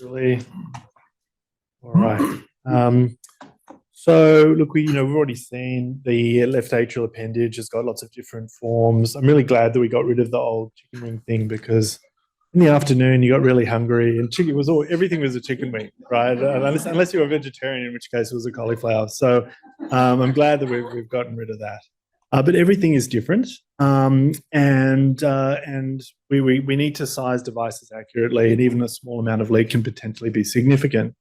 Really. All right. So look, we've already seen the left atrial appendage has got lots of different forms. I'm really glad that we got rid of the old chicken wing thing, because in the afternoon you got really hungry and everything was a chicken wing, right? Unless you were a vegetarian, in which case it was a cauliflower. So I'm glad that we've gotten rid of that. But everything is different, and we need to size devices accurately, and even a small amount of lead can potentially be significant.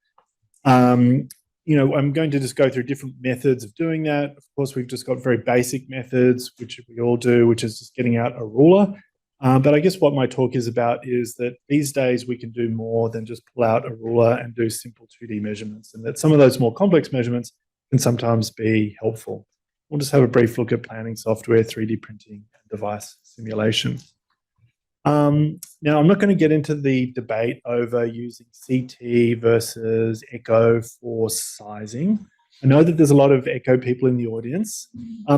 I'm going to just go through different methods of doing that. Of course, we've just got very basic methods, which we all do, which is just getting out a ruler. But I guess what my talk is about is that these days we can do more than just pull out a ruler and do simple 2D measurements, and that some of those more complex measurements can sometimes be helpful. We'll just have a brief look at planning software, 3D printing, and device simulation. Now, I'm not going to get into the debate over using CT versus echo for sizing. I know that there's a lot of echo people in the audience.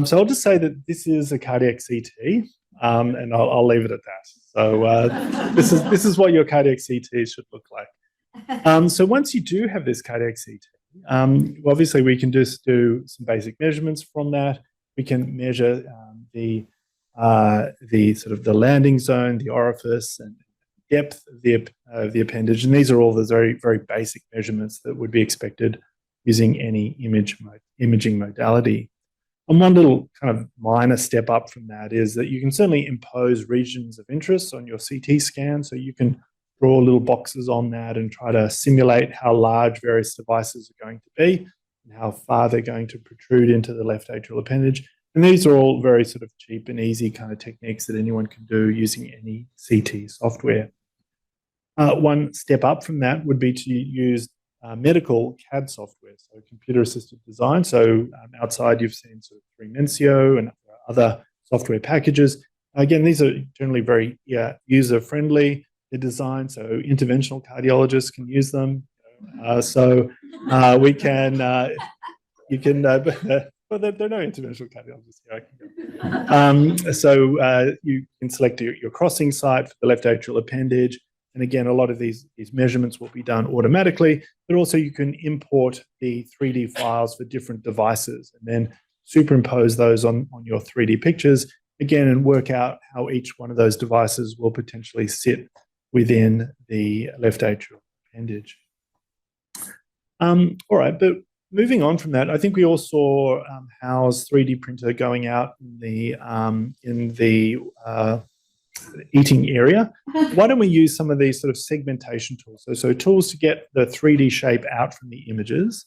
So I'll just say that this is a cardiac CT, and I'll leave it at that. So this is what your cardiac CT should look like. So once you do have this cardiac CT, obviously we can just do some basic measurements from that. We can measure the sort of the landing zone, the orifice, and depth of the appendage, and these are all the very, very basic measurements that would be expected using any imaging modality. And one little kind of minor step up from that is that you can certainly impose regions of interest on your CT scan, so you can draw little boxes on that and try to simulate how large various devices are going to be and how far they're going to protrude into the left atrial appendage. And these are all very sort of cheap and easy kind of techniques that anyone can do using any CT software. One step up from that would be to use medical CAD software, so computer-assisted design. So outside you've seen sort of Vincents and other software packages. Again, these are generally very user-friendly. They're designed so interventional cardiologists can use them. We can, you can, well, there are no interventional cardiologists here. So you can select your crossing site for the left atrial appendage. And again, a lot of these measurements will be done automatically, but also you can import the 3D files for different devices and then superimpose those on your 3D pictures, again, and work out how each one of those devices will potentially sit within the left atrial appendage. All right, but moving on from that, I think we all saw Howe's 3D printer going out in the eating area. Why don't we use some of these sort of segmentation tools? So tools to get the 3D shape out from the images.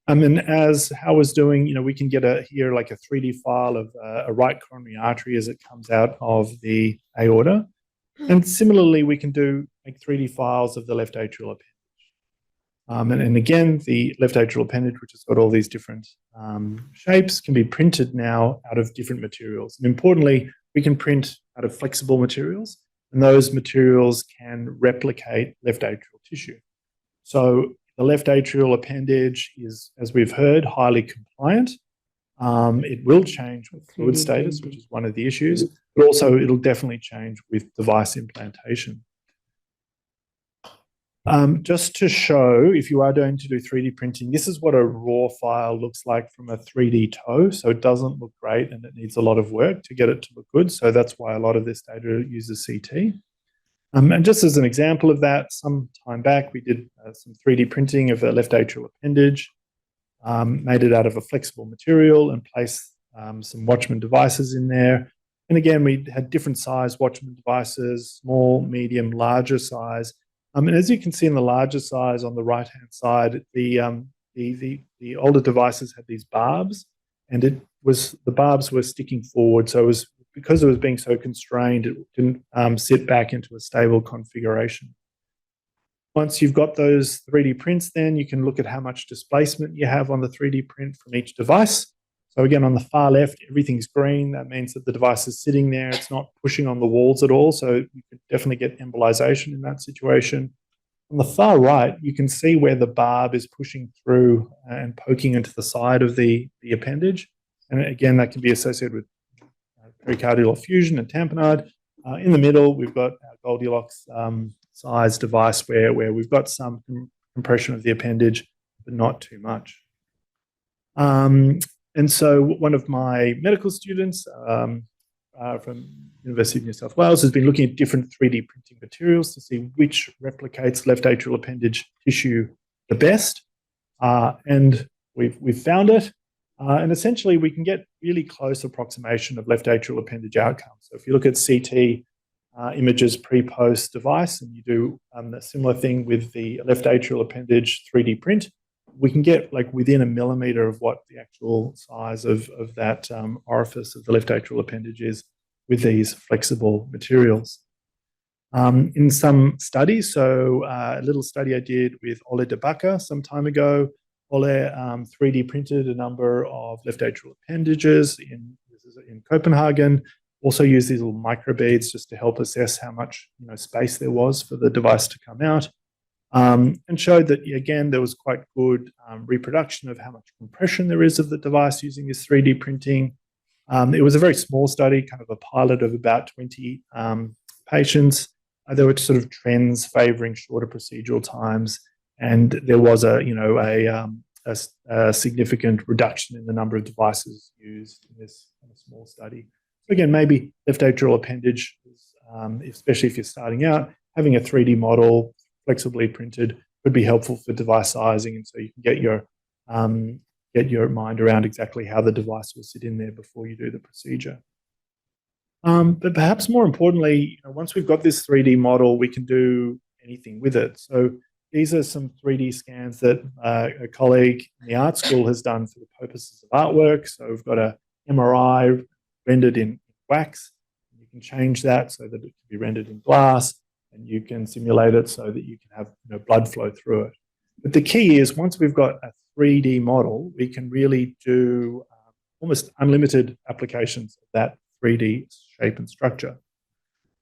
And as Howe was doing, we can get here like a 3D file of a right coronary artery as it comes out of the aorta. And similarly, we can make 3D files of the left atrial appendage. And again, the left atrial appendage, which has got all these different shapes, can be printed now out of different materials. And importantly, we can print out of flexible materials, and those materials can replicate left atrial tissue. So the left atrial appendage is, as we've heard, highly compliant. It will change with fluid status, which is one of the issues, but also it'll definitely change with device implantation. Just to show, if you are going to do 3D printing, this is what a raw file looks like from a 3D toe. So it doesn't look great and it needs a lot of work to get it to look good. So that's why a lot of this data uses CT. And just as an example of that, some time back, we did some 3D printing of a left atrial appendage, made it out of a flexible material and placed some Watchman devices in there. And again, we had different size Watchman devices, small, medium, larger size. And as you can see in the larger size on the right-hand side, the older devices had these barbs, and the barbs were sticking forward. So because it was being so constrained, it didn't sit back into a stable configuration. Once you've got those 3D prints, then you can look at how much displacement you have on the 3D print from each device. So again, on the far left, everything's green. That means that the device is sitting there. It's not pushing on the walls at all. So you could definitely get embolization in that situation. On the far right, you can see where the barb is pushing through and poking into the side of the appendage. And again, that can be associated with pericardial effusion and tamponade. In the middle, we've got our Goldilocks size device where we've got some compression of the appendage, but not too much. And so one of my medical students from University of New South Wales has been looking at different 3D printing materials to see which replicates left atrial appendage tissue the best. And we've found it. And essentially, we can get really close approximation of left atrial appendage outcomes. So if you look at CT images pre-post device, and you do a similar thing with the left atrial appendage 3D print, we can get like within a millimeter of what the actual size of that orifice of the left atrial appendage is with these flexible materials. In some studies, so a little study I did with Ole de Bakker some time ago, Ole 3D printed a number of left atrial appendages in Copenhagen, also used these little microbeads just to help assess how much space there was for the device to come out. And showed that, again, there was quite good reproduction of how much compression there is of the device using this 3D printing. It was a very small study, kind of a pilot of about 20 patients. There were sort of trends favoring shorter procedural times, and there was a significant reduction in the number of devices used in this kind of small study. So again, maybe left atrial appendage, especially if you're starting out, having a 3D model flexibly printed could be helpful for device sizing, and so you can get your mind around exactly how the device will sit in there before you do the procedure. But perhaps more importantly, once we've got this 3D model, we can do anything with it. So these are some 3D scans that a colleague in the art school has done for the purposes of artwork. So we've got a MRI rendered in wax. You can change that so that it can be rendered in glass, and you can simulate it so that you can have blood flow through it. But the key is, once we've got a 3D model, we can really do almost unlimited applications of that 3D shape and structure.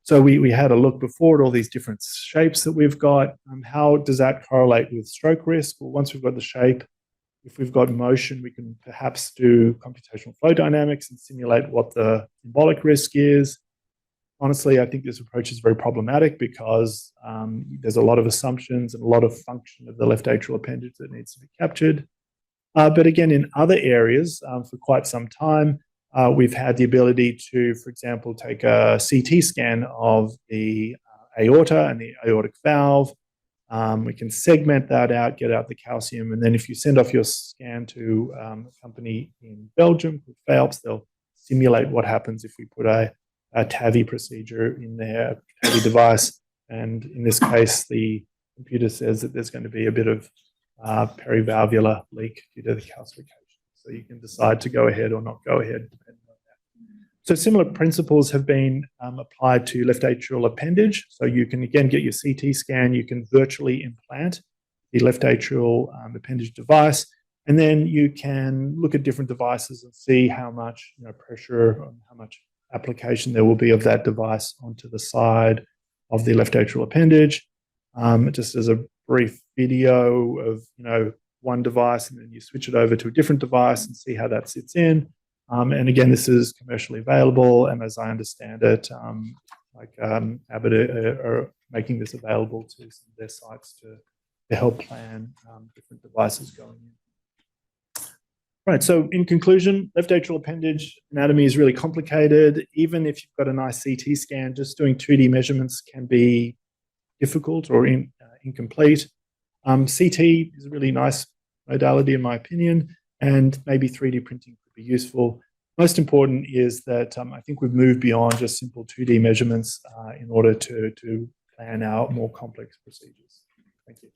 So we had a look before at all these different shapes that we've got. How does that correlate with stroke risk? Well, once we've got the shape, if we've got motion, we can perhaps do computational flow dynamics and simulate what the embolic risk is. Honestly, I think this approach is very problematic because there's a lot of assumptions and a lot of function of the left atrial appendage that needs to be captured. But again, in other areas, for quite some time, we've had the ability to, for example, take a CT scan of the aorta and the aortic valve. We can segment that out, get out the calcium, and then if you send off your scan to a company in Belgium called Phelps, they'll simulate what happens if we put a TAVI procedure in their TAVI device. And in this case, the computer says that there's going to be a bit of perivalvular leak due to the calcification. So you can decide to go ahead or not go ahead, depending on that. So similar principles have been applied to left atrial appendage. So you can, again, get your CT scan. You can virtually implant the left atrial appendage device. And then you can look at different devices and see how much pressure, how much application there will be of that device onto the side of the left atrial appendage. Just as a brief video of one device, and then you switch it over to a different device and see how that sits in. And again, this is commercially available, and as I understand it, Abbott are making this available to some of their sites to help plan different devices going in. Right, so in conclusion, left atrial appendage anatomy is really complicated. Even if you've got a nice CT scan, just doing 2D measurements can be difficult or incomplete. CT is a really nice modality, in my opinion, and maybe 3D printing could be useful. Most important is that I think we've moved beyond just simple 2D measurements in order to plan out more complex procedures. Thank you.